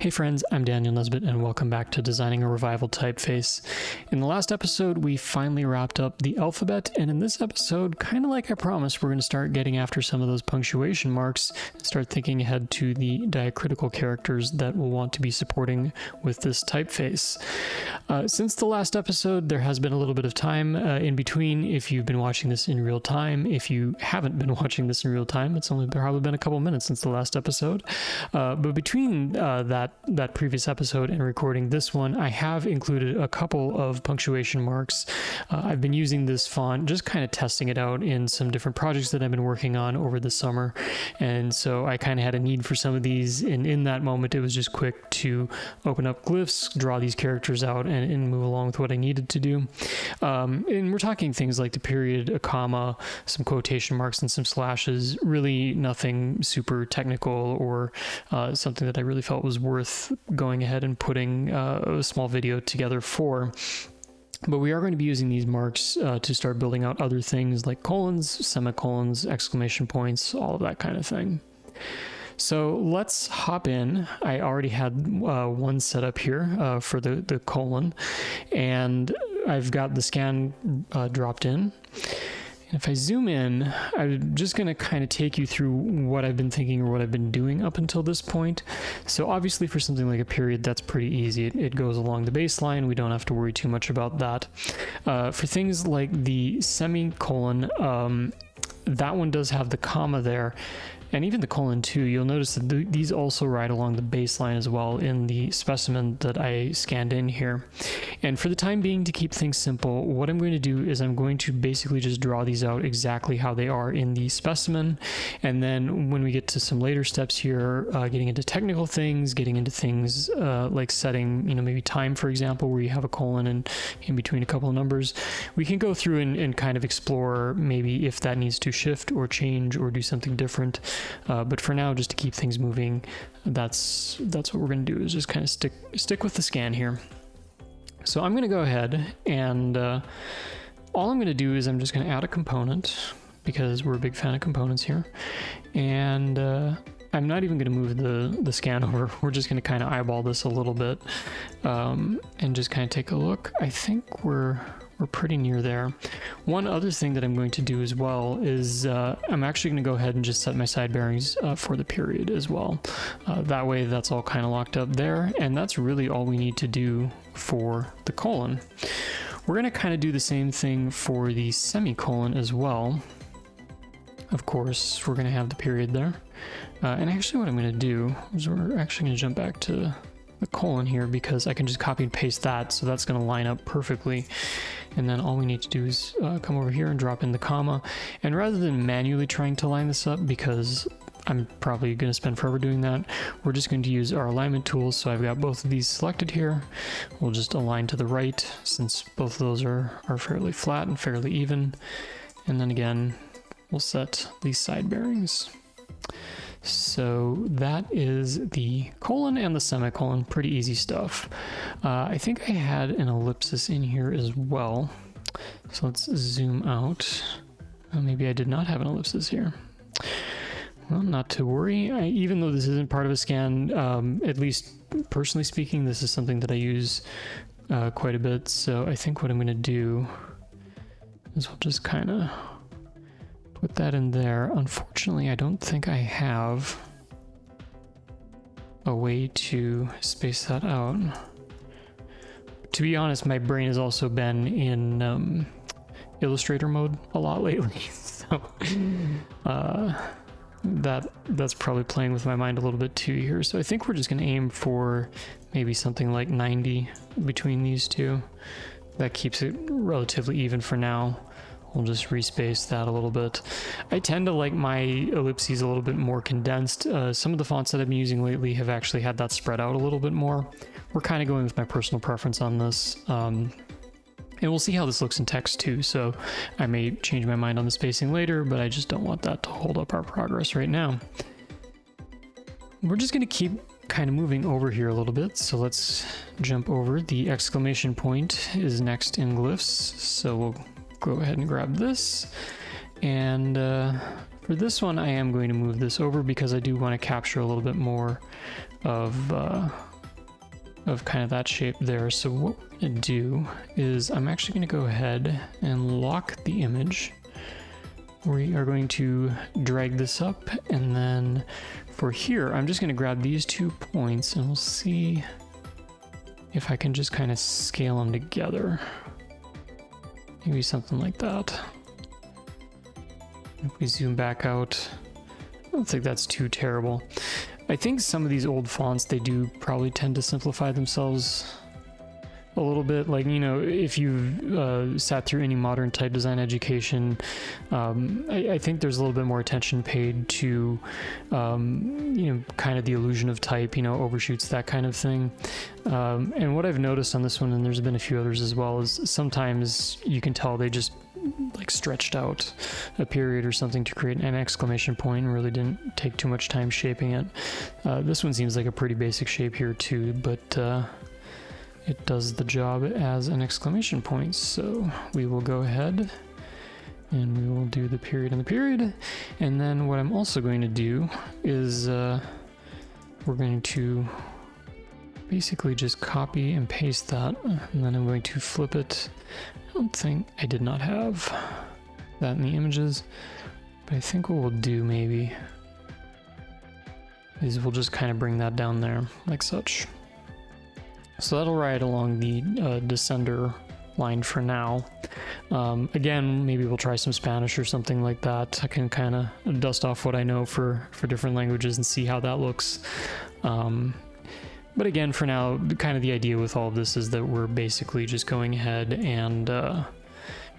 Hey friends, I'm Daniel Nesbitt and welcome back to Designing a Revival Typeface. In the last episode, we finally wrapped up the alphabet, and in this episode, kind of like I promised, we're going to start getting after some of those punctuation marks and start thinking ahead to the diacritical characters that we'll want to be supporting with this typeface. Since the last episode, there has been a little bit of time in between. If you've been watching this in real time, if you haven't been watching this in real time, it's only probably been a couple minutes since the last episode. But between that previous episode and recording this one, I have included a couple of punctuation marks. I've been using this font, just kind of testing it out in some different projects that I've been working on over the summer. And so I kind of had a need for some of these. And in that moment, it was just quick to open up Glyphs, draw these characters out, and move along with what I needed to do. And we're talking things like the period, a comma, some quotation marks, and some slashes. Really nothing super technical or something that I really felt was worth going ahead and putting a small video together for. But we are going to be using these marks to start building out other things like colons, semicolons, exclamation points, all of that kind of thing. So let's hop in. I already had one set up here for the colon, and I've got the scan dropped in. And if I zoom in, I'm just going to kind of take you through what I've been thinking or what I've been doing up until this point. So obviously for something like a period, that's pretty easy. It goes along the baseline. We don't have to worry too much about that. For things like the semicolon, that one does have the comma there. And even the colon too, you'll notice that these also ride along the baseline as well in the specimen that I scanned in here. And for the time being, to keep things simple, what I'm going to do is I'm going to basically just draw these out exactly how they are in the specimen. And then when we get to some later steps here, getting into technical things, getting into things like setting, maybe time, for example, where you have a colon and in between a couple of numbers, we can go through and kind of explore maybe if that needs to shift or change or do something different. But for now, just to keep things moving, that's what we're going to do, is just kind of stick with the scan here. So I'm going to go ahead and all I'm going to do is I'm just going to add a component, because we're a big fan of components here. And I'm not even going to move the scan over. We're just going to kind of eyeball this a little bit and just kind of take a look. I think we're pretty near there. One other thing that I'm going to do as well is I'm actually going to go ahead and just set my side bearings for the period as well. That way that's all kind of locked up there, and that's really all we need to do for the colon. We're going to kind of do the same thing for the semicolon as well. Of course, we're going to have the period there. And actually what I'm going to do is we're actually going to jump back to the colon here, because I can just copy and paste that, so that's going to line up perfectly. And then all we need to do is come over here and drop in the comma. And rather than manually trying to line this up, because I'm probably going to spend forever doing that, we're just going to use our alignment tools. So I've got both of these selected here. We'll just align to the right, since both of those are fairly flat and fairly even. And then again, we'll set these side bearings. So that is the colon and the semicolon, pretty easy stuff. I think I had an ellipsis in here as well. So let's zoom out. Maybe I did not have an ellipsis here. Well, not to worry. Even though this isn't part of a scan, at least personally speaking, this is something that I use quite a bit. So I think what I'm going to do is we'll just kind of put that in there. Unfortunately, I don't think I have a way to space that out. To be honest, my brain has also been in Illustrator mode a lot lately, so that's probably playing with my mind a little bit too here. So I think we're just going to aim for maybe something like 90 between these two. That keeps it relatively even for now. We'll just respace that a little bit. I tend to like my ellipses a little bit more condensed. Some of the fonts that I've been using lately have actually had that spread out a little bit more. We're kind of going with my personal preference on this. And we'll see how this looks in text too. So I may change my mind on the spacing later, but I just don't want that to hold up our progress right now. We're just going to keep kind of moving over here a little bit. So let's jump over. The exclamation point is next in Glyphs. So we'll go ahead and grab this, and for this one I am going to move this over because I do want to capture a little bit more of of kind of that shape there. So what we're going to do is I'm actually going to go ahead and lock the image. We are going to drag this up, and then for here, I'm just going to grab these 2 points and we'll see if I can just kind of scale them together. Maybe something like that. If we zoom back out, I don't think that's too terrible. I think some of these old fonts, they do probably tend to simplify themselves a little bit. Like, you know, if you've sat through any modern type design education, I think there's a little bit more attention paid to, you know, kind of the illusion of type, you know, overshoots, that kind of thing. And what I've noticed on this one, and there's been a few others as well, is sometimes you can tell they just like stretched out a period or something to create an exclamation point and really didn't take too much time shaping it. This one seems like a pretty basic shape here too, but it does the job as an exclamation point. So we will go ahead and we will do the period and the period. And then what I'm also going to do is we're going to basically just copy and paste that, and then I'm going to flip it. I don't think I did not have that in the images, but I think what we'll do maybe is we'll just kind of bring that down there like such. So that'll ride along the descender line for now. Again, maybe we'll try some Spanish or something like that. I can kind of dust off what I know for different languages and see how that looks. But again, for now, kind of the idea with all of this is that we're basically just going ahead and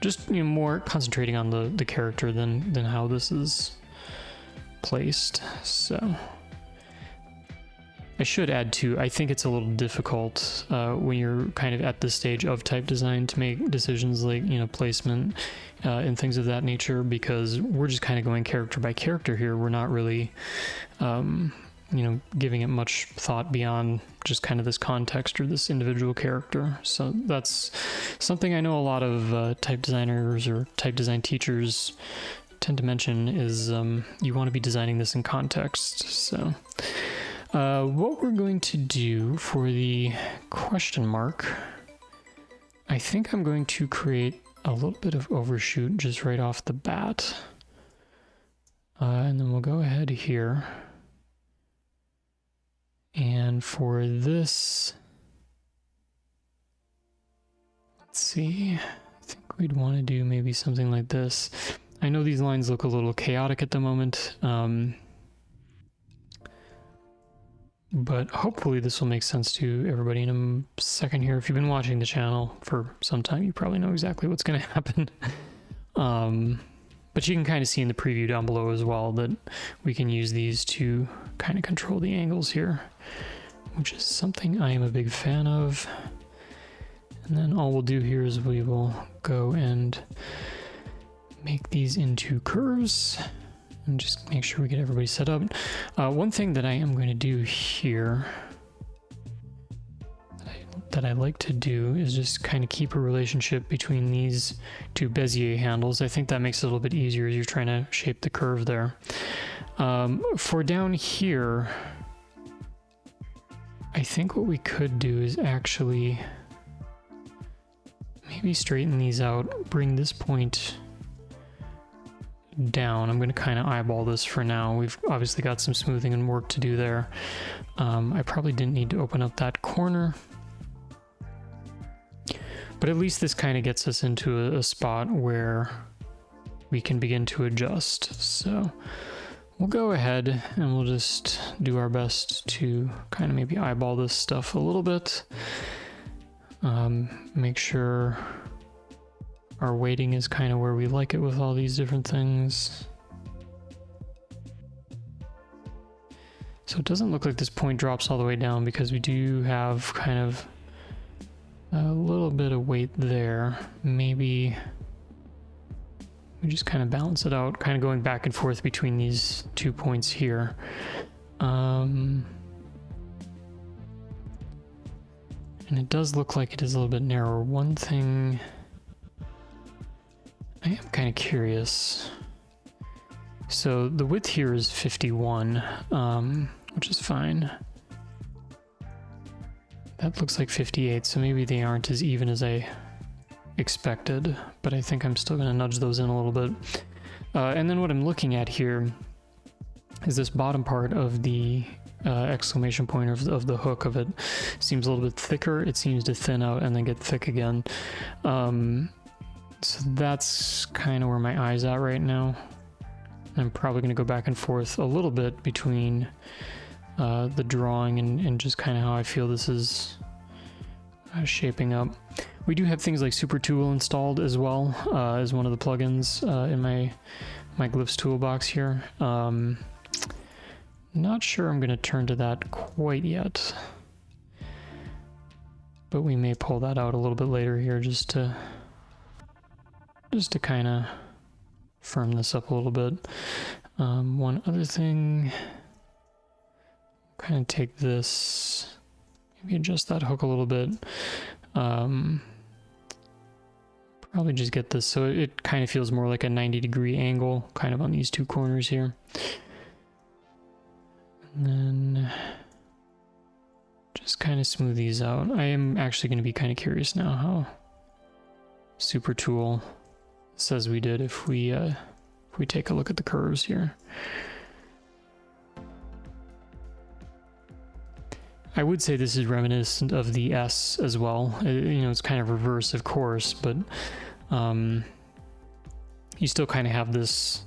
just, you know, more concentrating on the character than how this is placed. So I should add too, I think it's a little difficult when you're kind of at this stage of type design to make decisions like, you know, placement and things of that nature, because we're just kind of going character by character here. We're not really you know, giving it much thought beyond just kind of this context or this individual character. So that's something I know a lot of type designers or type design teachers tend to mention is you want to be designing this in context. So what we're going to do for the question mark, I think I'm going to create a little bit of overshoot just right off the bat. And then we'll go ahead here. And for this, let's see, I think we'd want to do maybe something like this. I know these lines look a little chaotic at the moment, but hopefully this will make sense to everybody in a second here. If you've been watching the channel for some time, you probably know exactly what's going to happen. But you can kind of see in the preview down below as well that we can use these to kind of control the angles here, which is something I am a big fan of. And then all we'll do here is we will go and make these into curves and just make sure we get everybody set up. One thing that I am going to do here that I like to do is just kind of keep a relationship between these two Bezier handles. I think that makes it a little bit easier as you're trying to shape the curve there. For down here, I think what we could do is actually maybe straighten these out, bring this point down. I'm going to kind of eyeball this for now. We've obviously got some smoothing and work to do there. I probably didn't need to open up that corner, but at least this kind of gets us into a spot where we can begin to adjust. So we'll go ahead and we'll just do our best to kind of maybe eyeball this stuff a little bit. Make sure our weighting is kind of where we like it with all these different things. So it doesn't look like this point drops all the way down because we do have kind of a little bit of weight there. Maybe we just kind of balance it out, kind of going back and forth between these 2 points here. And it does look like it is a little bit narrower. One thing I am kind of curious. So the width here is 51, which is fine. That looks like 58, so maybe they aren't as even as I expected, but I think I'm still going to nudge those in a little bit. And then what I'm looking at here is this bottom part of the exclamation point of the hook of it seems a little bit thicker. It seems to thin out and then get thick again. So that's kind of where my eye's at right now. I'm probably going to go back and forth a little bit between the drawing and just kind of how I feel this is shaping up. We do have things like Super Tool installed as well as one of the plugins in my Glyphs toolbox here. Not sure I'm going to turn to that quite yet, but we may pull that out a little bit later here just to kind of firm this up a little bit. One other thing, kind of take this, maybe adjust that hook a little bit. Probably just get this so it kind of feels more like a 90-degree angle kind of on these two corners here. And then just kind of smooth these out. I am actually going to be kind of curious now how Super Tool says we did if we take a look at the curves here. I would say this is reminiscent of the S as well. You know, it's kind of reverse, of course, but you still kind of have this,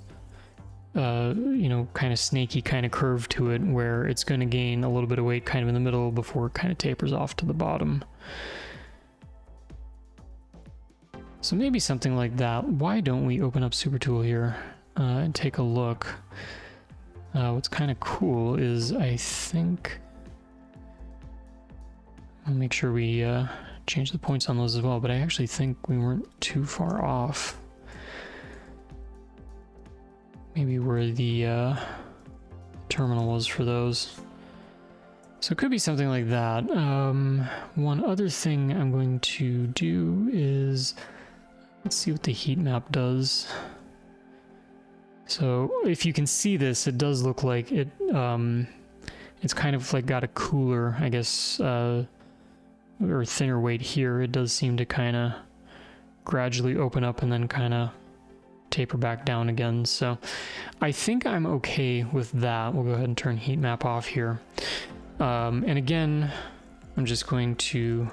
you know, kind of snaky kind of curve to it where it's going to gain a little bit of weight kind of in the middle before it kind of tapers off to the bottom. So maybe something like that. Why don't we open up Super Tool here and take a look? What's kind of cool is I think... I'll make sure we change the points on those as well, but I actually think we weren't too far off. Maybe where the terminal was for those. So it could be something like that. One other thing I'm going to do is, let's see what the heat map does. So if you can see this, it does look like it, it's kind of like got a cooler, I guess, or thinner weight here. It does seem to kind of gradually open up and then kind of taper back down again. So I think I'm okay with that. We'll go ahead and turn heat map off here. And again, I'm just going to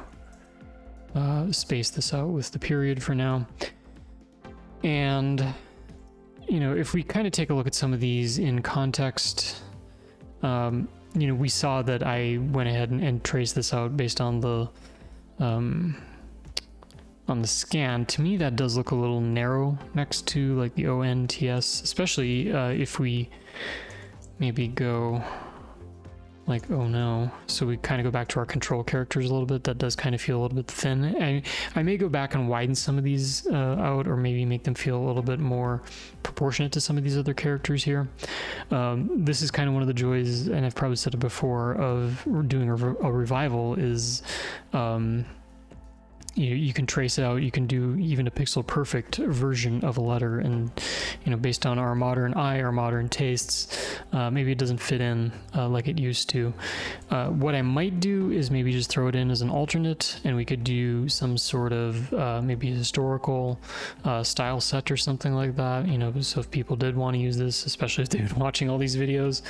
space this out with the period for now. And, you know, if we kind of take a look at some of these in context, you know, we saw that I went ahead and traced this out based on the scan. To me, that does look a little narrow next to like the ONTS, especially if we maybe go like, oh no. So we kind of go back to our control characters a little bit. That does kind of feel a little bit thin. I may go back and widen some of these out, or maybe make them feel a little bit more proportionate to some of these other characters here. This is kind of one of the joys, and I've probably said it before, of doing a revival is you can trace it out. You can do even a pixel perfect version of a letter, and you know, based on our modern eye, our modern tastes, maybe it doesn't fit in like it used to. What I might do is maybe just throw it in as an alternate, and we could do some sort of maybe historical style set or something like that. You know, so if people did want to use this, especially if they've been watching all these videos,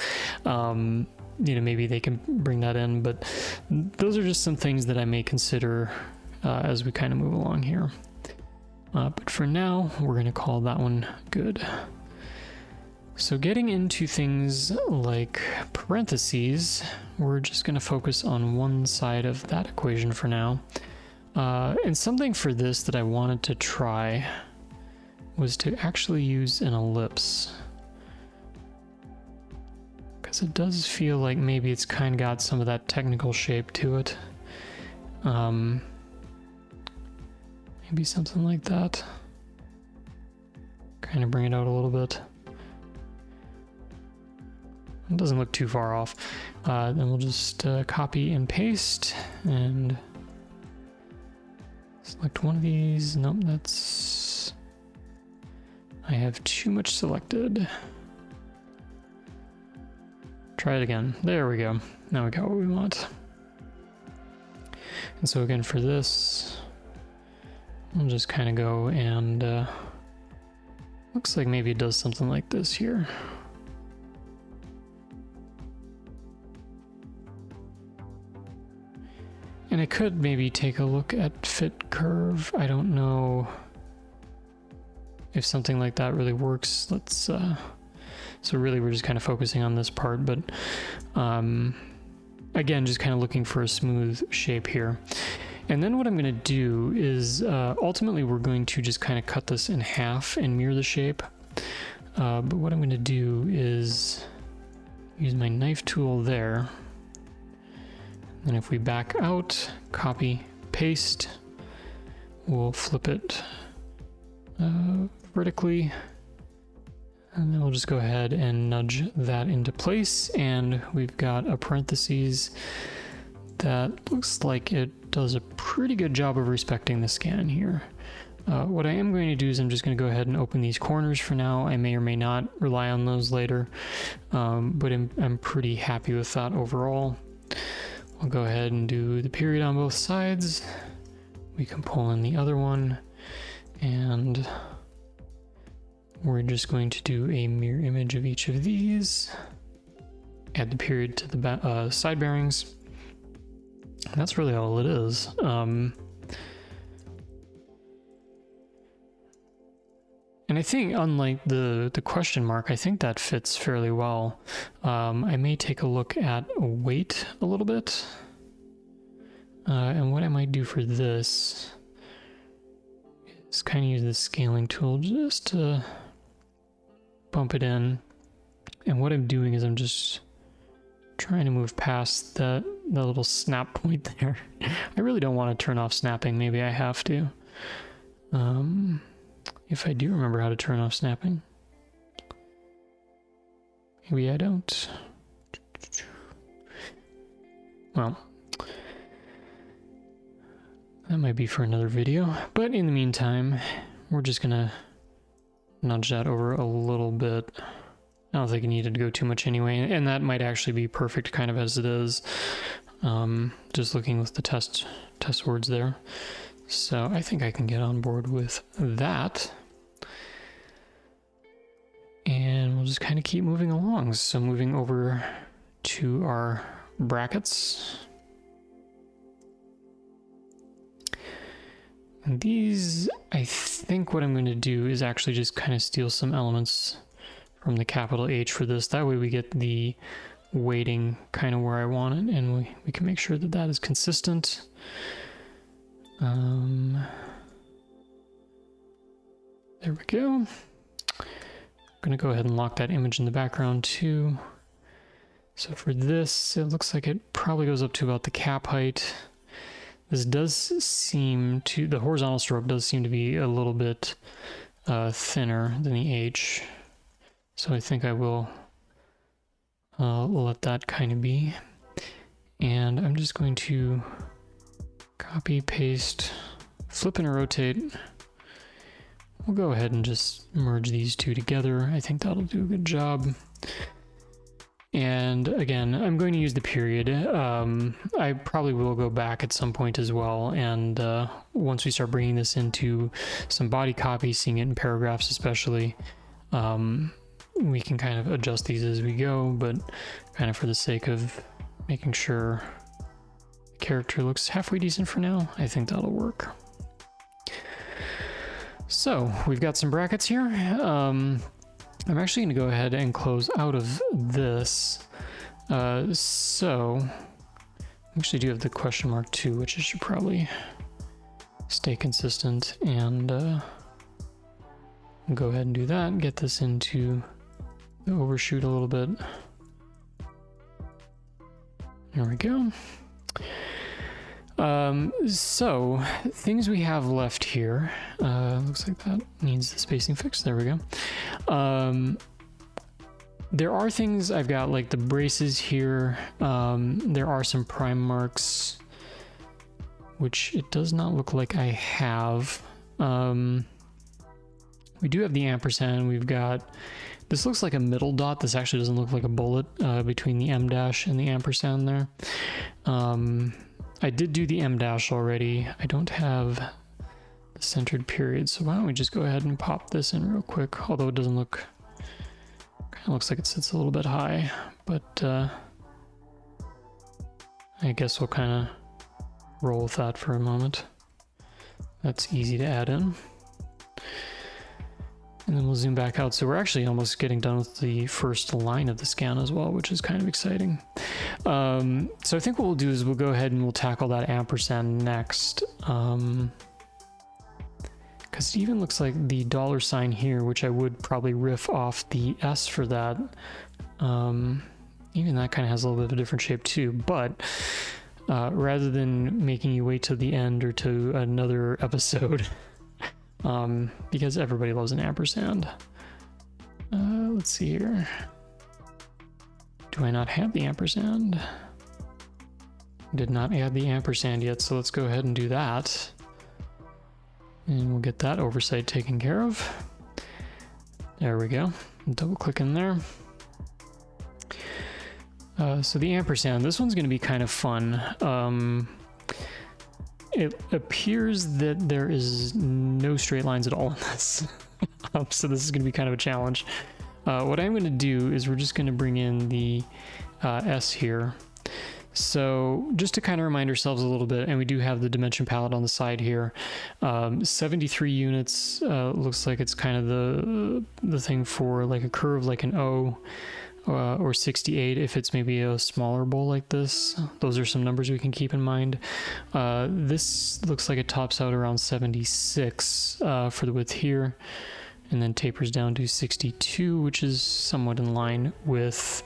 you know, maybe they can bring that in. But those are just some things that I may consider as we kind of move along here. But for now, we're going to call that one good. So getting into things like parentheses, we're just going to focus on one side of that equation for now. And something for this that I wanted to try was to actually use an ellipse, because it does feel like maybe it's kind of got some of that technical shape to it. Maybe something like that. Kind of bring it out a little bit. It doesn't look too far off. Then we'll just copy and paste and select one of these. Nope, that's... I have too much selected. Try it again. There we go. Now we got what we want. And so again, for this, I'll just kind of go and looks like maybe it does something like this here. And I could maybe take a look at fit curve. I don't know if something like that really works. Let's so really we're just kind of focusing on this part, but again, just kind of looking for a smooth shape here. And then what I'm going to do is ultimately we're going to just kind of cut this in half and mirror the shape. But what I'm going to do is use my knife tool there. And if we back out, copy, paste, we'll flip it vertically. And then we'll just go ahead and nudge that into place. And we've got a parentheses that looks like it does a pretty good job of respecting the scan here. What I am going to do is I'm just going to go ahead and open these corners for now. I may or may not rely on those later, but I'm pretty happy with that overall. I'll go ahead and do the period on both sides. We can pull in the other one, and we're just going to do a mirror image of each of these. Add the period to the side bearings. That's really all it is. And I think, unlike the question mark, I think that fits fairly well. I may take a look at weight a little bit. And what I might do for this is kind of use the scaling tool just to bump it in. And what I'm doing is I'm just trying to move past that little snap point there. I really don't want to turn off snapping. Maybe I have to. If I do remember how to turn off snapping. Maybe I don't. Well, that might be for another video. But in the meantime, we're just gonna nudge that over a little bit. I don't think it needed to go too much anyway, and that might actually be perfect kind of as it is. Just looking with the test words there. So I think I can get on board with that. And we'll just kind of keep moving along. So moving over to our brackets. And these, I think what I'm going to do is actually just kind of steal some elements from the capital H for this. That way we get the weighting kind of where I want it, and we can make sure that that is consistent. There we go. I'm going to go ahead and lock that image in the background too. So for this, it looks like it probably goes up to about the cap height. This does seem to, the horizontal stroke does seem to be a little bit thinner than the H. So I think I will let that kind of be. And I'm just going to copy, paste, flip and rotate. We'll go ahead and just merge these two together. I think that'll do a good job. And again, I'm going to use the period. I probably will go back at some point as well. And once we start bringing this into some body copy, seeing it in paragraphs especially, we can kind of adjust these as we go, but kind of for the sake of making sure the character looks halfway decent for now, I think that'll work. So we've got some brackets here. I'm actually going to go ahead and close out of this. So I actually do have the question mark too, which I should probably stay consistent, and go ahead and do that and get this into the overshoot a little bit. There we go. So things we have left here, looks like that needs the spacing fixed. There we go. There are things I've got, like the braces here. There are some prime marks, which it does not look like I have. We do have the ampersand. We've got, this looks like a middle dot. This actually doesn't look like a bullet between the M dash and the ampersand there. I did do the M dash already. I don't have the centered period, so why don't we just go ahead and pop this in real quick, although it doesn't look, kind of looks like it sits a little bit high, but I guess we'll kind of roll with that for a moment. That's easy to add in. And then we'll zoom back out. So we're actually almost getting done with the first line of the scan as well, which is kind of exciting. So I think what we'll do is we'll go ahead and we'll tackle that ampersand next. Because it even looks like the $sign here, which I would probably riff off the S for that. Even that kind of has a little bit of a different shape too. But rather than making you wait till the end or to another episode, because everybody loves an ampersand. Let's see here. Do I not have the ampersand? Did not add the ampersand yet, so let's go ahead and do that. And we'll get that oversight taken care of. There we go. Double click in there. So the ampersand, this one's going to be kind of fun. It appears that there is no straight lines at all in this. So this is going to be kind of a challenge. What I'm going to do is we're just going to bring in the S here. So just to kind of remind ourselves a little bit, and we do have the dimension palette on the side here. 73 units looks like it's kind of the thing for like a curve like an O. Or 68 if it's maybe a smaller bowl like this. Those are some numbers we can keep in mind. This looks like it tops out around 76 for the width here, and then tapers down to 62, which is somewhat in line with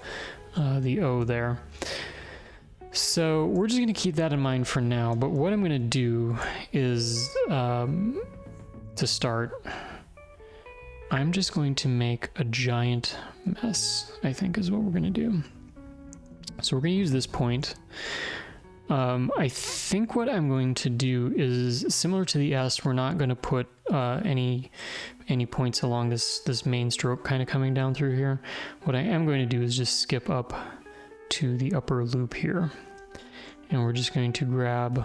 the O there. So we're just going to keep that in mind for now, but what I'm going to do is, to start, I'm just going to make a giant mess, I think is what we're going to do. So we're going to use this point. I think what I'm going to do is similar to the S. We're not going to put any points along this main stroke kind of coming down through here. What I am going to do is just skip up to the upper loop here. And we're just going to grab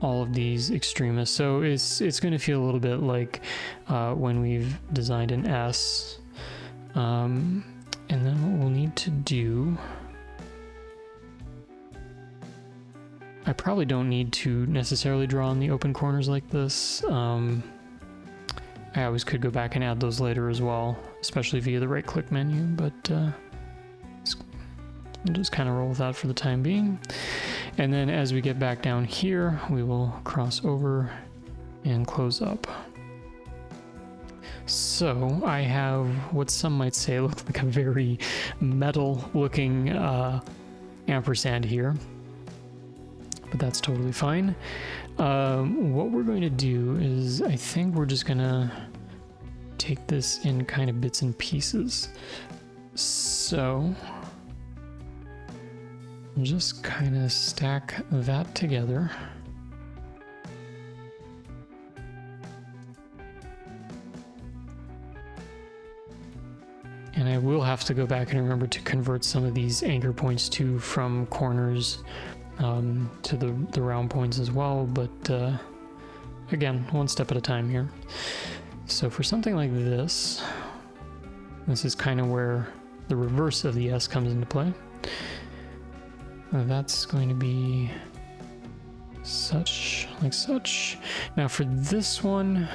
all of these extremists. So it's going to feel a little bit like when we've designed an S. And then what we'll need to do, I probably don't need to necessarily draw on the open corners like this. I always could go back and add those later as well, especially via the right click menu, but we'll just kind of roll with that for the time being. And then as we get back down here, we will cross over and close up. So I have what some might say looks like a very metal looking ampersand here, but that's totally fine. What we're going to do is I think we're just gonna take this in kind of bits and pieces. So just kind of stack that together. And I will have to go back and remember to convert some of these anchor points too from corners to the round points as well, but again, one step at a time here. So for something like this is kind of where the reverse of the S comes into play. That's going to be such, like such. Now for this one,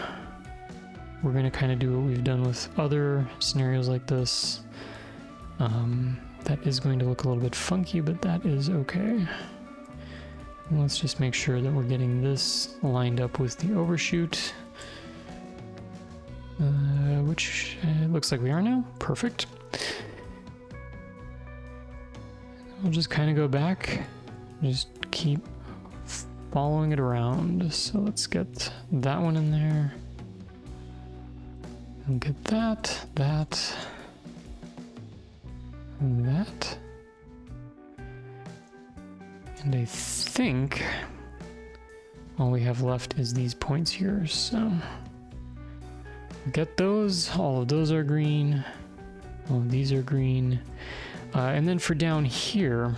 we're going to kind of do what we've done with other scenarios like this. That is going to look a little bit funky, but that is okay. And let's just make sure that we're getting this lined up with the overshoot, which looks like we are now. Perfect. We'll just kind of go back, just keep following it around. So let's get that one in there. And get that, and that. And I think all we have left is these points here. So get those, all of those are green, all of these are green. And then for down here,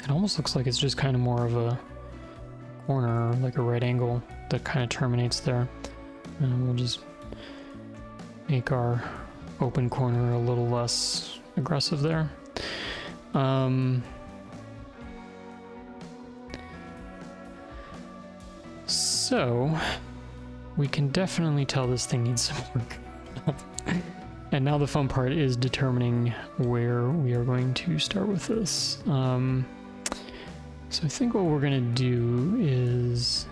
It almost looks like it's just kind of more of a corner, like a right angle that kind of terminates there. And we'll just make our open corner a little less aggressive there. So we can definitely tell this thing needs some work. And now the fun part is determining where we are going to start with this. So I think what we're gonna do is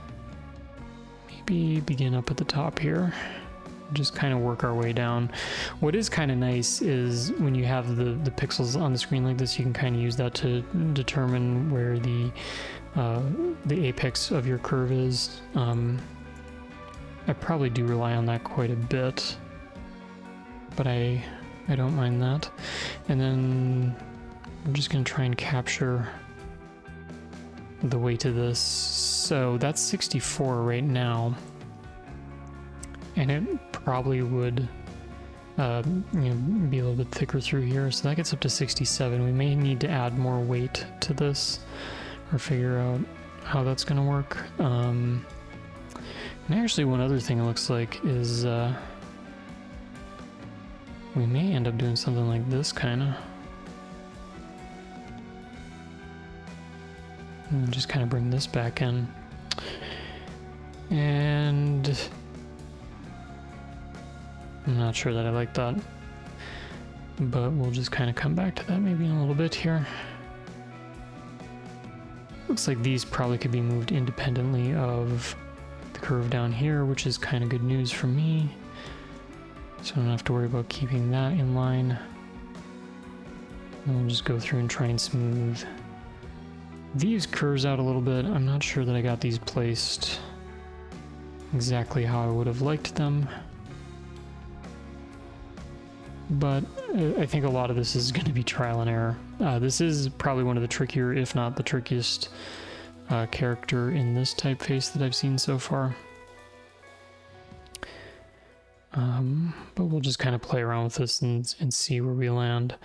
maybe begin up at the top here, just kind of work our way down. What is kind of nice is when you have the pixels on the screen like this, you can kind of use that to determine where the apex of your curve is. I probably do rely on that quite a bit, but I don't mind that. And then I'm just gonna try and capture the weight of this. So that's 64 right now, and it probably would be a little bit thicker through here, so that gets up to 67. We may need to add more weight to this or figure out how that's gonna work. And actually one other thing it looks like is we may end up doing something like this kind of. And just kind of bring this back in. And I'm not sure that I like that, but we'll just kind of come back to that maybe in a little bit here. Looks like these probably could be moved independently of the curve down here, which is kind of good news for me. So I don't have to worry about keeping that in line. And we'll just go through and try and smooth these curves out a little bit. I'm not sure that I got these placed exactly how I would have liked them, but I think a lot of this is going to be trial and error. This is probably one of the trickier, if not the trickiest, character in this typeface that I've seen so far. But we'll just kind of play around with this and see where we land.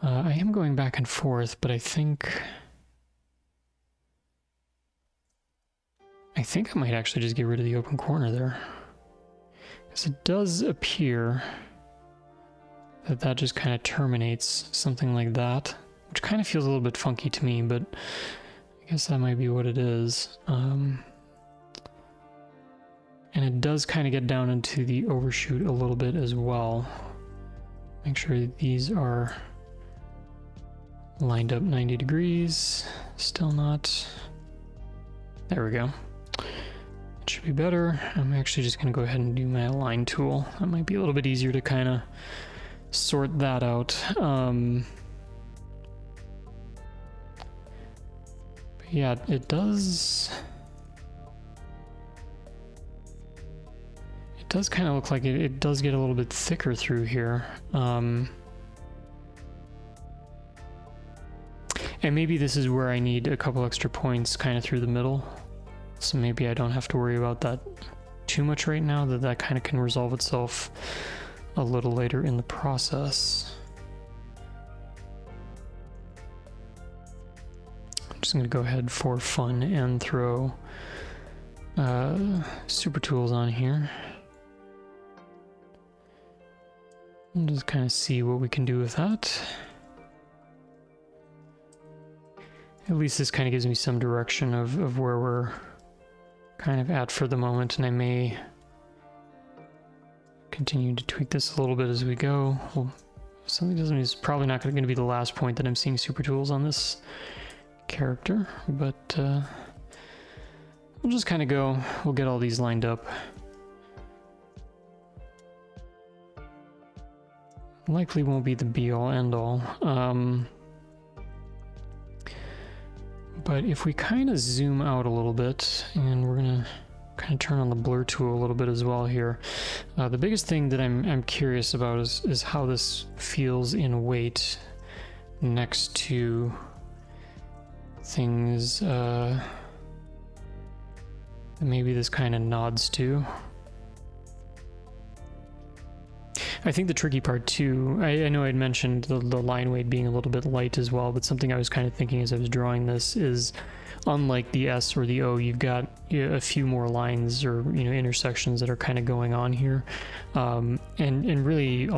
I am going back and forth, but I think I might actually just get rid of the open corner there, because it does appear that that just kind of terminates something like that, which kind of feels a little bit funky to me, but I guess that might be what it is. And it does kind of get down into the overshoot a little bit as well. Make sure that these are lined up 90 degrees. Still not. There we go. It should be better. I'm actually just going to go ahead and do my align tool. That might be a little bit easier to kind of sort that out. But yeah, it does kind of look like it does get a little bit thicker through here. And maybe this is where I need a couple extra points kind of through the middle. So maybe I don't have to worry about that too much right now, that kind of can resolve itself a little later in the process. I'm just going to go ahead for fun and throw super tools on here. And just kind of see what we can do with that. At least this kind of gives me some direction of where we're kind of at for the moment, and I may continue to tweak this a little bit as we go. Well, something doesn't mean it's probably not going to be the last point that I'm seeing super tools on this character, but we'll just kind of go. We'll get all these lined up. Likely won't be the be-all end-all. But if we kind of zoom out a little bit, and we're gonna kind of turn on the blur tool a little bit as well here. The biggest thing that I'm curious about is how this feels in weight next to things that maybe this kind of nods to. I think the tricky part too, I know I'd mentioned the line weight being a little bit light as well, but something I was kind of thinking as I was drawing this is, unlike the S or the O, you've got a few more lines or intersections that are kind of going on here, and really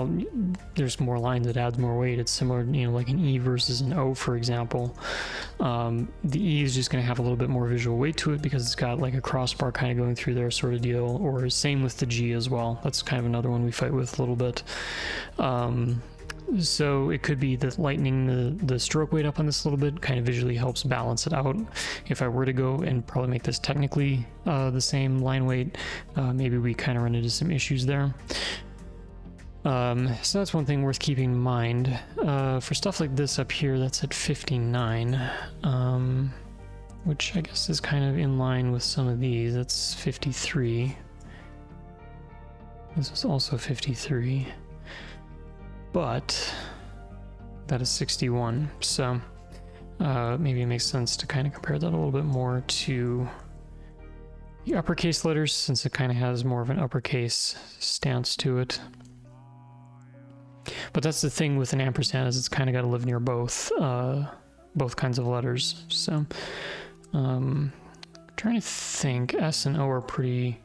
there's more lines that adds more weight. It's similar, like an E versus an O, for example. The E is just going to have a little bit more visual weight to it because it's got like a crossbar kind of going through there, sort of deal. Or same with the G as well. That's kind of another one we fight with a little bit. So it could be that lightening the stroke weight up on this a little bit kind of visually helps balance it out. If I were to go and probably make this technically the same line weight, maybe we kind of run into some issues there. So that's one thing worth keeping in mind. For stuff like this up here, that's at 59, which I guess is kind of in line with some of these. That's 53. This is also 53. But that is 61, so maybe it makes sense to kind of compare that a little bit more to the uppercase letters, since it kind of has more of an uppercase stance to it. But that's the thing with an ampersand, is it's kind of got to live near both kinds of letters. So trying to think, S and O are pretty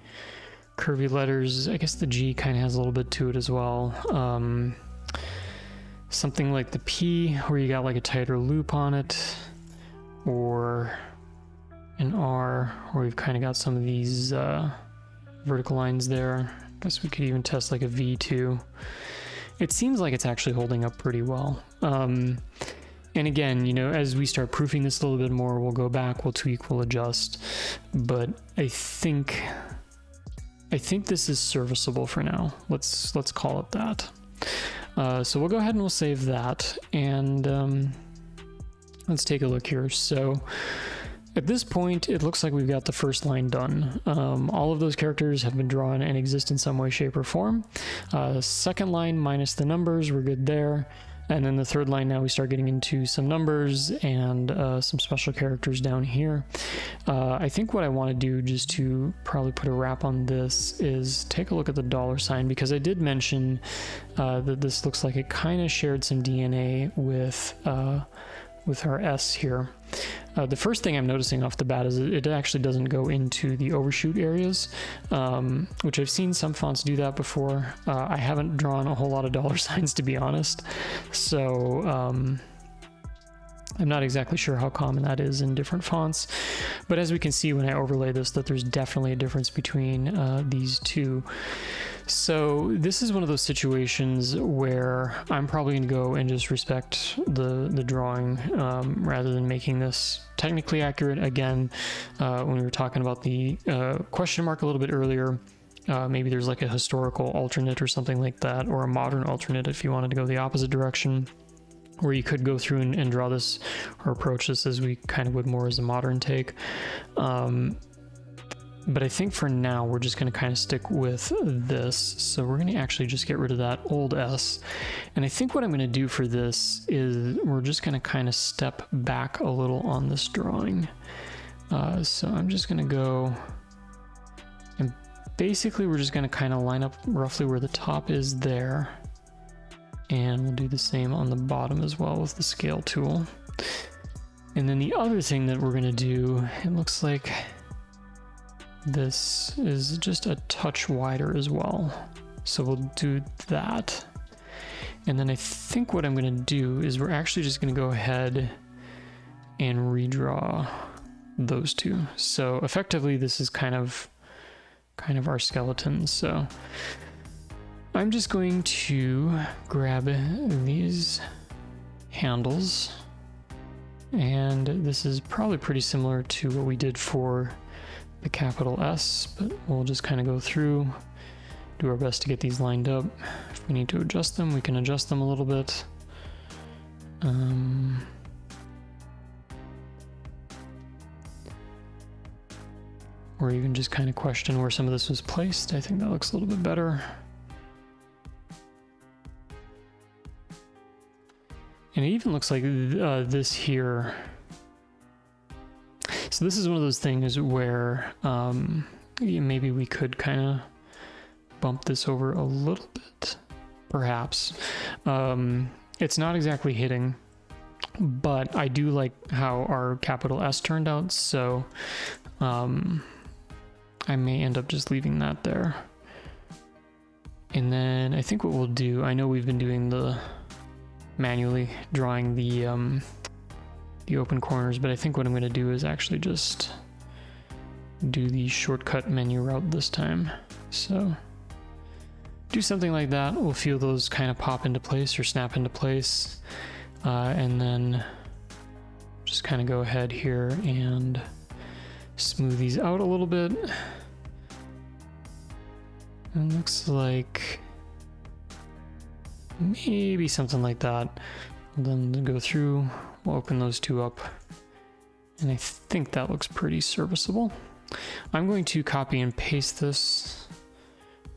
curvy letters. I guess the G kind of has a little bit to it as well. Something like the P, where you got like a tighter loop on it, or an R, where we've kind of got some of these vertical lines there. I guess we could even test like a V too. It seems like it's actually holding up pretty well. And again, as we start proofing this a little bit more, we'll go back, we'll tweak, we'll adjust. But I think this is serviceable for now. Let's call it that. So we'll go ahead and we'll save that, and let's take a look here. So at this point, it looks like we've got the first line done. All of those characters have been drawn and exist in some way, shape, or form. Second line minus the numbers, we're good there. And then the third line, now we start getting into some numbers and some special characters down here. I think what I want to do, just to probably put a wrap on this, is take a look at the $sign, because I did mention that this looks like it kind of shared some DNA with our S here. The first thing I'm noticing off the bat is it actually doesn't go into the overshoot areas, which I've seen some fonts do that before. I haven't drawn a whole lot of $signs, to be honest, so I'm not exactly sure how common that is in different fonts, but as we can see when I overlay this, that there's definitely a difference between these two. So this is one of those situations where I'm probably going to go and just respect the drawing rather than making this technically accurate. Again, when we were talking about the question mark a little bit earlier, maybe there's like a historical alternate or something like that, or a modern alternate if you wanted to go the opposite direction, where you could go through and draw this or approach this as we kind of would more as a modern take. But I think for now, we're just going to kind of stick with this. So we're going to actually just get rid of that old S. And I think what I'm going to do for this is we're just going to kind of step back a little on this drawing. So I'm just going to go, and basically we're just going to kind of line up roughly where the top is there. And we'll do the same on the bottom as well with the scale tool. And then the other thing that we're going to do, it looks like this is just a touch wider as well. So we'll do that. And then I think what I'm going to do is we're actually just going to go ahead and redraw those two. So effectively this is kind of our skeleton. So I'm just going to grab these handles, and this is probably pretty similar to what we did for the capital S, but we'll just kind of go through, do our best to get these lined up. If we need to adjust them, we can adjust them a little bit. Or even just kind of question where some of this was placed. I think that looks a little bit better. And it even looks like this here. So this is one of those things where maybe we could kind of bump this over a little bit. perhaps. It's not exactly hitting, but I do like how our capital S turned out, so I may end up just leaving that there. And then I think what we'll do, I know we've been doing the manually drawing the open corners, but I think what I'm going to do is actually just do the shortcut menu route this time. So do something like that. We'll feel those kind of pop into place or snap into place, and then just kind of go ahead here and smooth these out a little bit. It looks like maybe something like that. Then go through, we'll open those two up, and I think that looks pretty serviceable. I'm going to copy and paste this.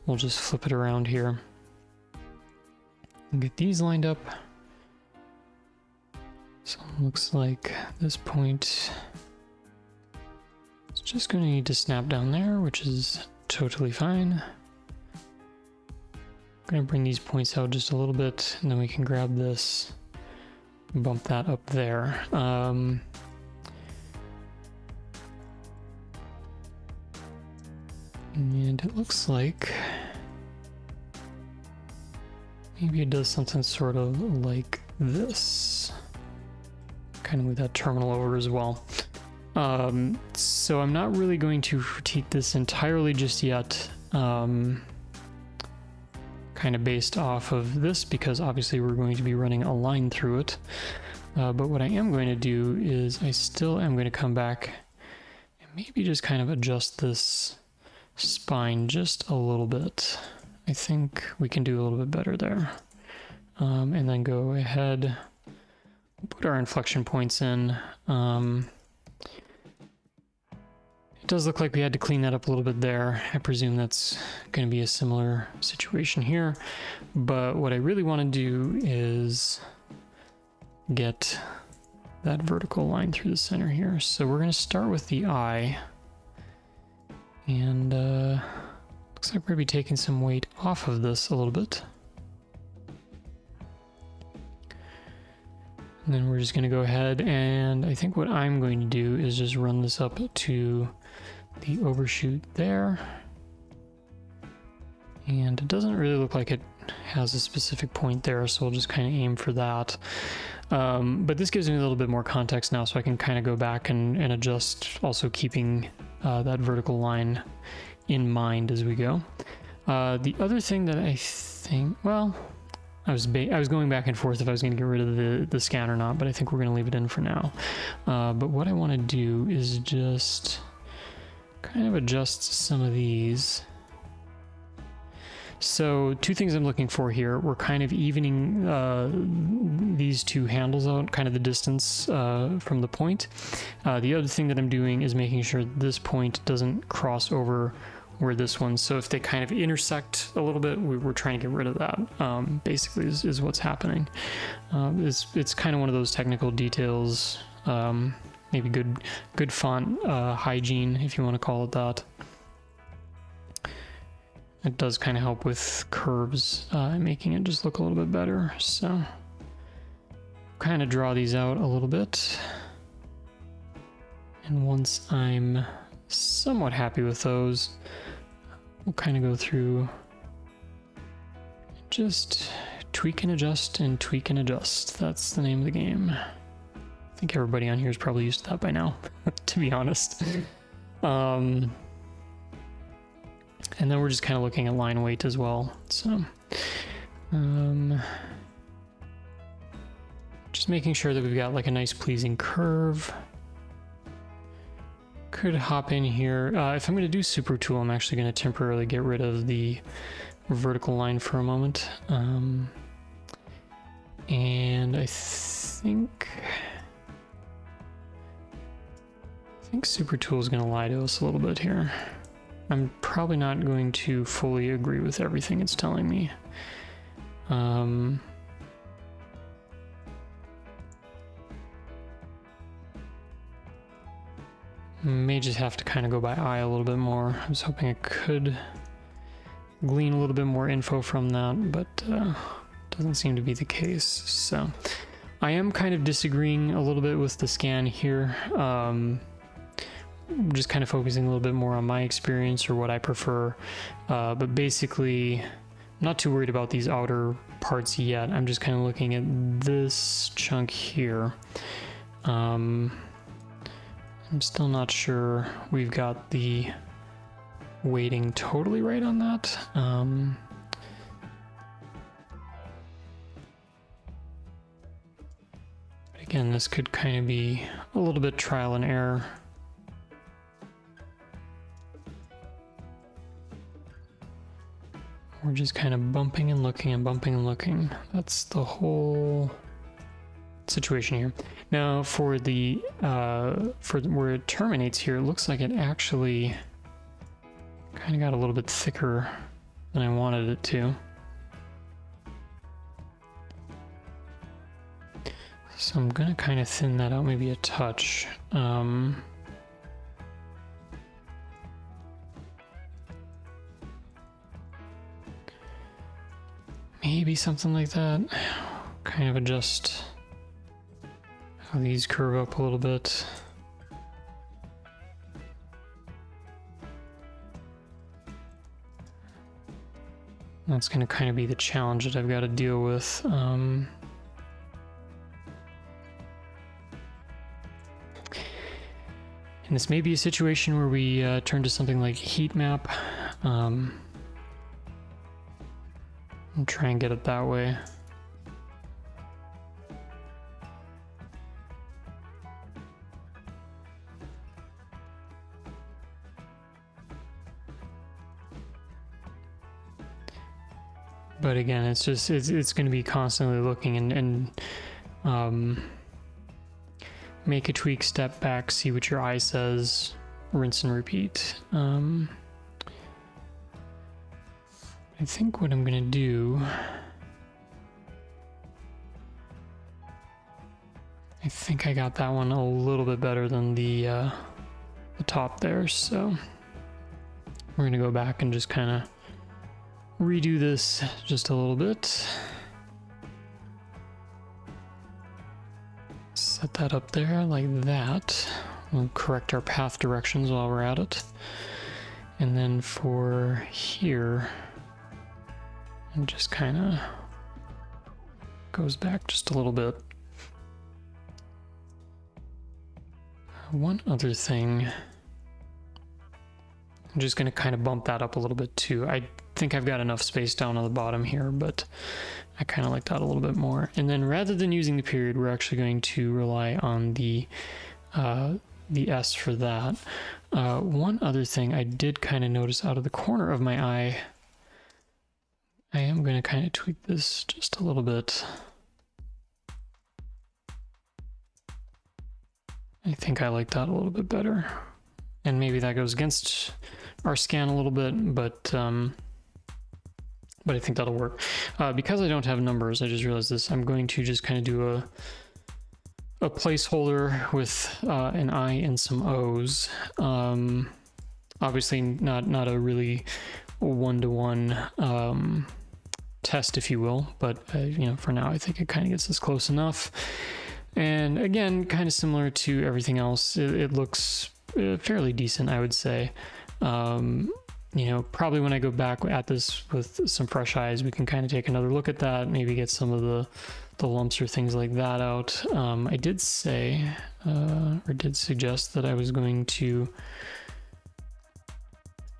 We'll just flip it around here and get these lined up. So it looks like this point is just going to need to snap down there, which is totally fine. I'm going to bring these points out just a little bit, and then we can grab this, bump that up there. And it looks like maybe it does something sort of like this, kind of with that terminal over as well. So I'm not really going to critique this entirely just yet, kind of based off of this, because obviously we're going to be running a line through it. But what I am going to do is I still am going to come back and maybe just kind of adjust this spine just a little bit. I think we can do a little bit better there. And then go ahead, put our inflection points in. It does look like we had to clean that up a little bit there. I presume that's going to be a similar situation here. But what I really want to do is get that vertical line through the center here. So we're going to start with the eye. And looks like we're going to be taking some weight off of this a little bit. And then we're just going to go ahead, and I think what I'm going to do is just run this up to the overshoot there. And it doesn't really look like it has a specific point there, so we'll just kind of aim for that. But this gives me a little bit more context now, so I can kind of go back and adjust, also keeping that vertical line in mind as we go. The other thing that I think, well, I was going back and forth if I was going to get rid of the scan or not, but I think we're going to leave it in for now. But what I want to do is just kind of adjust some of these. So two things I'm looking for here. We're kind of evening these two handles out, kind of the distance from the point. The other thing that I'm doing is making sure this point doesn't cross over where this one. So if they kind of intersect a little bit, we're trying to get rid of that. Basically, is what's happening. It's kind of one of those technical details. Maybe good font hygiene, if you want to call it that. It does kind of help with curves, making it just look a little bit better. So kind of draw these out a little bit. And once I'm somewhat happy with those, we'll kind of go through and just tweak and adjust and tweak and adjust. That's the name of the game. I think everybody on here is probably used to that by now, to be honest. And then we're just kind of looking at line weight as well. So just making sure that we've got like a nice pleasing curve. Could hop in here. If I'm going to do super tool, I'm actually going to temporarily get rid of the vertical line for a moment. And I think super tool is going to lie to us a little bit here. I'm probably not going to fully agree with everything it's telling me. May just have to kind of go by eye a little bit more. I was hoping I could glean a little bit more info from that, but doesn't seem to be the case. So I am kind of disagreeing a little bit with the scan here. Just kind of focusing a little bit more on my experience or what I prefer. But basically, I'm not too worried about these outer parts yet. I'm just kind of looking at this chunk here. I'm still not sure we've got the weighting totally right on that. But again, this could kind of be a little bit trial and error. We're just kind of bumping and looking and bumping and looking. That's the whole situation here. Now for the for where it terminates here, it looks like it actually kind of got a little bit thicker than I wanted it to. So I'm gonna kind of thin that out maybe a touch. Maybe something like that. Kind of adjust how these curve up a little bit. That's going to kind of be the challenge that I've got to deal with. And this may be a situation where we turn to something like heat map. And try and get it that way. But again, it's just it's going to be constantly looking and make a tweak, step back, see what your eye says, rinse and repeat. I think what I'm gonna do, I think I got that one a little bit better than the top there, so we're gonna go back and just kind of redo this just a little bit. Set that up there like that. We'll correct our path directions while we're at it. And then for here, and just kind of goes back just a little bit. One other thing, I'm just going to kind of bump that up a little bit too. I think I've got enough space down on the bottom here, but I kind of like that a little bit more. And then rather than using the period, we're actually going to rely on the S for that. One other thing I did kind of notice out of the corner of my eye, I am going to kind of tweak this just a little bit. I think I like that a little bit better. And maybe that goes against our scan a little bit, but I think that'll work. Because I don't have numbers, I just realized this, I'm going to just kind of do a placeholder with an I and some O's. Obviously not a really one-to-one test, if you will, but you know, for now I think it kind of gets us close enough. And again, kind of similar to everything else, it looks fairly decent, I would say. You know, probably when I go back at this with some fresh eyes, we can kind of take another look at that, maybe get some of the lumps or things like that out. I did say, or did suggest that I was going to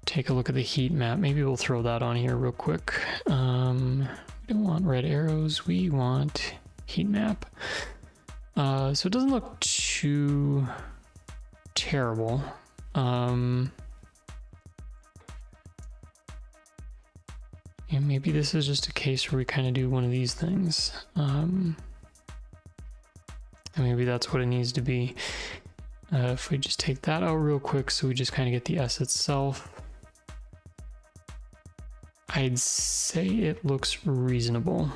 take a look at the heat map. Maybe we'll throw that on here real quick. We don't want red arrows, we want heat map. So it doesn't look too terrible. And maybe this is just a case where we kind of do one of these things. And maybe that's what it needs to be. If we just take that out real quick, so we just kind of get the S itself. I'd say it looks reasonable.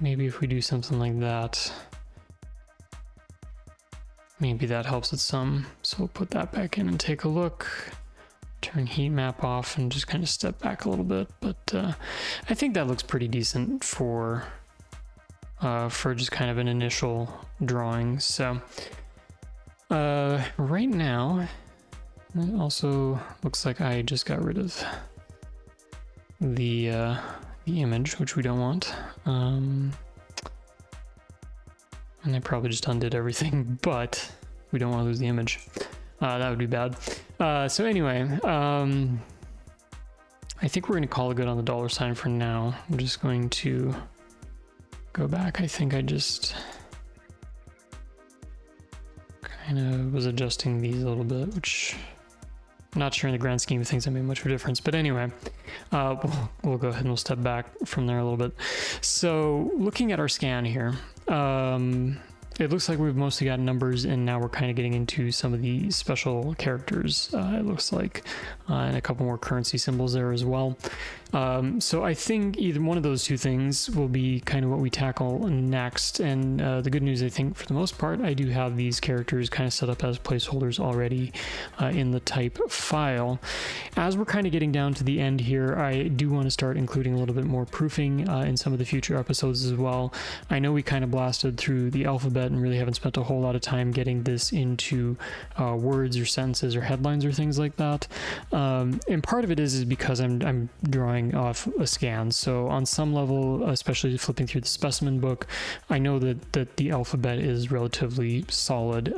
Maybe if we do something like that. maybe that helps it some. So we'll put that back in and take a look. Turn heat map off and just kind of step back a little bit. But I think that looks pretty decent for just kind of an initial drawing. So right now, it also looks like I just got rid of the image, which we don't want. And I probably just undid everything, but we don't want to lose the image. That would be bad. So anyway, I think we're going to call it good on the $sign for now. I'm just going to go back. I think I just kind of was adjusting these a little bit, which I'm not sure in the grand scheme of things that made much of a difference. But anyway, we'll go ahead and we'll step back from there a little bit. So looking at our scan here, it looks like we've mostly got numbers, and now we're kind of getting into some of the special characters, it looks like, and a couple more currency symbols there as well. So I think either one of those two things will be kind of what we tackle next. And the good news, I think, for the most part, I do have these characters kind of set up as placeholders already in the type file. As we're kind of getting down to the end here, I do want to start including a little bit more proofing in some of the future episodes as well. I know we kind of blasted through the alphabet and really haven't spent a whole lot of time getting this into words or sentences or headlines or things like that. And part of it is because I'm drawing off a scan. So on some level, especially flipping through the specimen book, I know that the alphabet is relatively solid.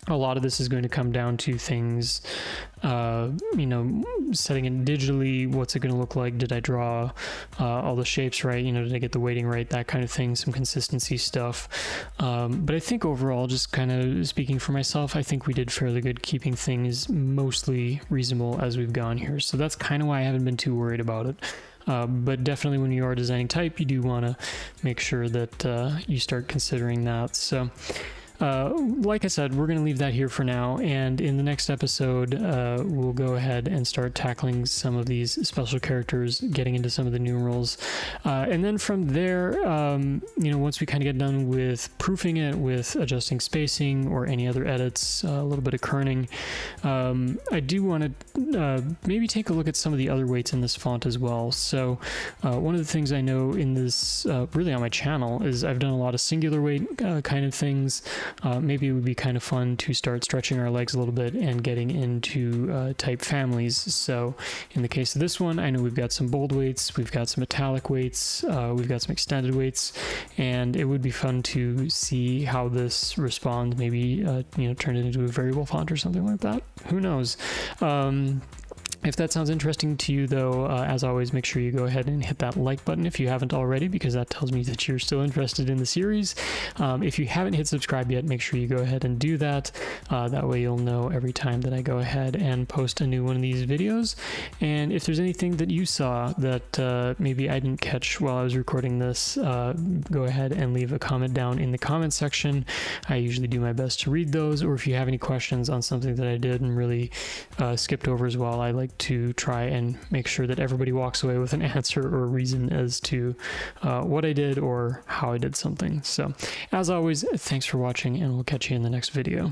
A lot of this is going to come down to things, you know, setting it digitally. What's it going to look like? Did I draw all the shapes right? You know, did I get the weighting right? That kind of thing, some consistency stuff. But I think overall, just kind of speaking for myself, I think we did fairly good keeping things mostly reasonable as we've gone here. So that's kind of why I haven't been too worried about it. But definitely when you are designing type, you do want to make sure that you start considering that. So like I said, we're going to leave that here for now, and in the next episode we'll go ahead and start tackling some of these special characters, getting into some of the numerals, and then from there, you know, once we kind of get done with proofing it, with adjusting spacing or any other edits, a little bit of kerning, I do want to maybe take a look at some of the other weights in this font as well. So one of the things I know in this, really on my channel, is I've done a lot of singular weight kind of things. Maybe it would be kind of fun to start stretching our legs a little bit and getting into type families. So in the case of this one, I know we've got some bold weights, we've got some metallic weights, we've got some extended weights, and it would be fun to see how this responds. Maybe you know, turn it into a variable font or something like that. Who knows? If that sounds interesting to you, though, as always, make sure you go ahead and hit that like button if you haven't already, because that tells me that you're still interested in the series. If you haven't hit subscribe yet, make sure you go ahead and do that. That way you'll know every time that I go ahead and post a new one of these videos. And if there's anything that you saw that maybe I didn't catch while I was recording this, go ahead and leave a comment down in the comment section. I usually do my best to read those, or if you have any questions on something that I did and really skipped over as well, I like to try and make sure that everybody walks away with an answer or a reason as to what I did or how I did something. So as always, thanks for watching, and we'll catch you in the next video.